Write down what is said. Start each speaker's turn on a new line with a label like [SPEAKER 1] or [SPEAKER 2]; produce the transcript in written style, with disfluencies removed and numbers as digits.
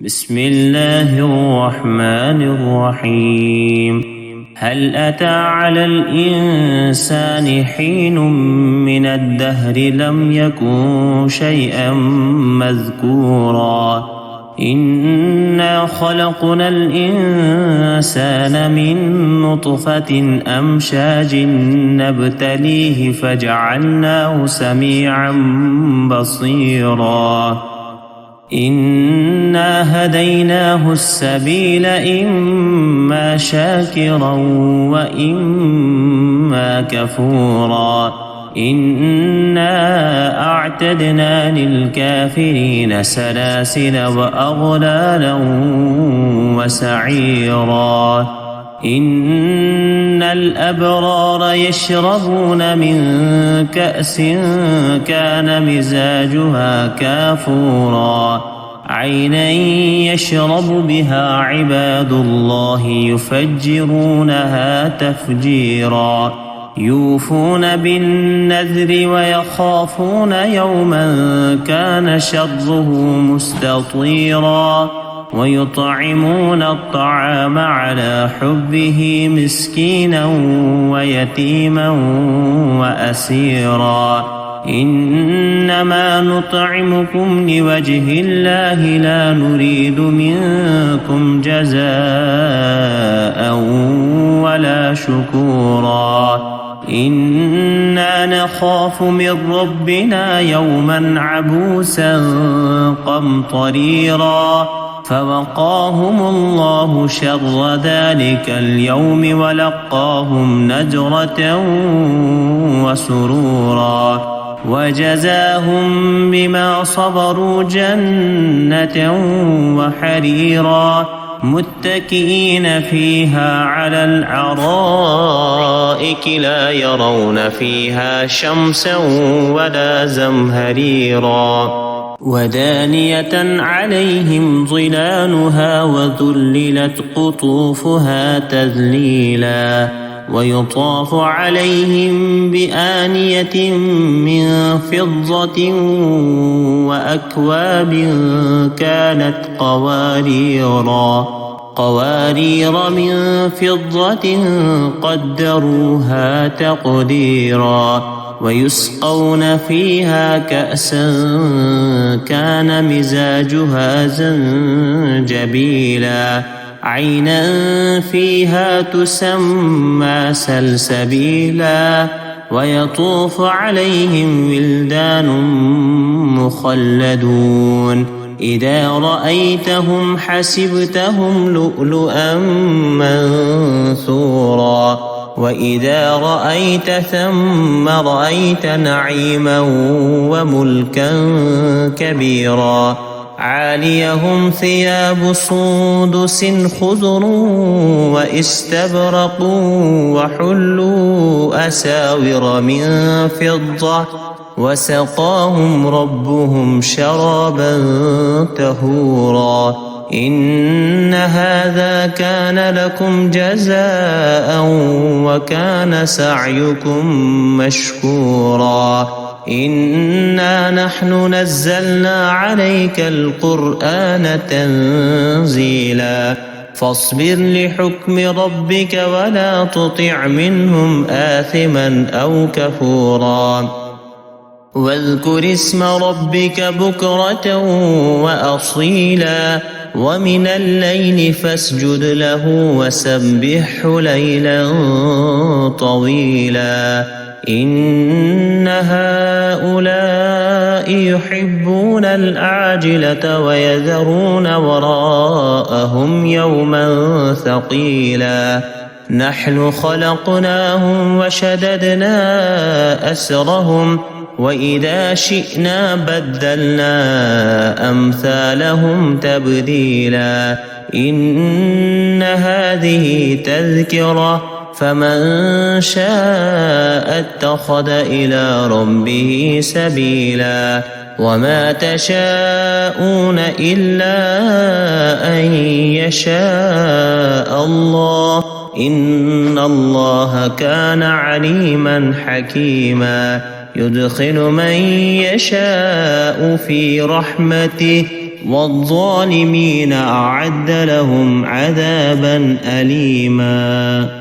[SPEAKER 1] بسم الله الرحمن الرحيم. هل أتى على الإنسان حين من الدهر لم يكن شيئا مذكورا إنا خلقنا الإنسان من نطفة أمشاج نبتليه فجعلناه سميعا بصيرا إنا هديناه السبيل إما شاكرا وإما كفورا إنا أعتدنا للكافرين سلاسل وأغلالا وسعيرا إن الأبرار يشربون من كأس كان مزاجها كافورا عينا يشرب بها عباد الله يفجرونها تفجيرا يوفون بالنذر ويخافون يوما كان شره مستطيرا ويطعمون الطعام على حبه مسكينا ويتيما وأسيرا إنما نطعمكم لوجه الله لا نريد منكم جزاء ولا شكورا إنا نخاف من ربنا يوما عبوسا قمطريرا فوقاهم الله شر ذلك اليوم ولقاهم نجرة وسرورا وجزاهم بما صبروا جنة وحريرا متكئين فيها على الأرائك لا يرون فيها شمسا ولا زمهريرا ودانية عليهم ظلالها وذللت قطوفها تذليلا ويطاف عليهم بآنية من فضة وأكواب كانت قوارير من فضة قدروها تقديرا ويسقون فيها كأسا كان مزاجها زنجبيلا عينا فيها تسمى سلسبيلا ويطوف عليهم ولدان مخلدون إذا رأيتهم حسبتهم لؤلؤا منثورا وإذا رأيت ثم رأيت نعيما وملكا كبيرا عاليهم ثياب سندس خضر واستبرق وحلوا أساور من فضة وسقاهم ربهم شرابا طهورا إن هذا كان لكم جزاء وكان سعيكم مشكورا إنا نحن نزلنا عليك القرآن تنزيلا فاصبر لحكم ربك ولا تطع منهم آثما أو كفورا واذكر اسم ربك بكرة وأصيلا ومن الليل فاسجد له وسبحه ليلا طويلا إن هؤلاء يحبون العاجلة ويذرون وراءهم يوما ثقيلا نحن خلقناهم وشددنا أسرهم وإذا شئنا بدلنا أمثالهم تبديلا إن هذه تذكرة فمن شاء اتخذ إلى ربه سبيلا وما تشاءون إلا أن يشاء الله إن الله كان عليما حكيما يدخل من يشاء في رحمته والظالمين أعد لهم عذابا أليما.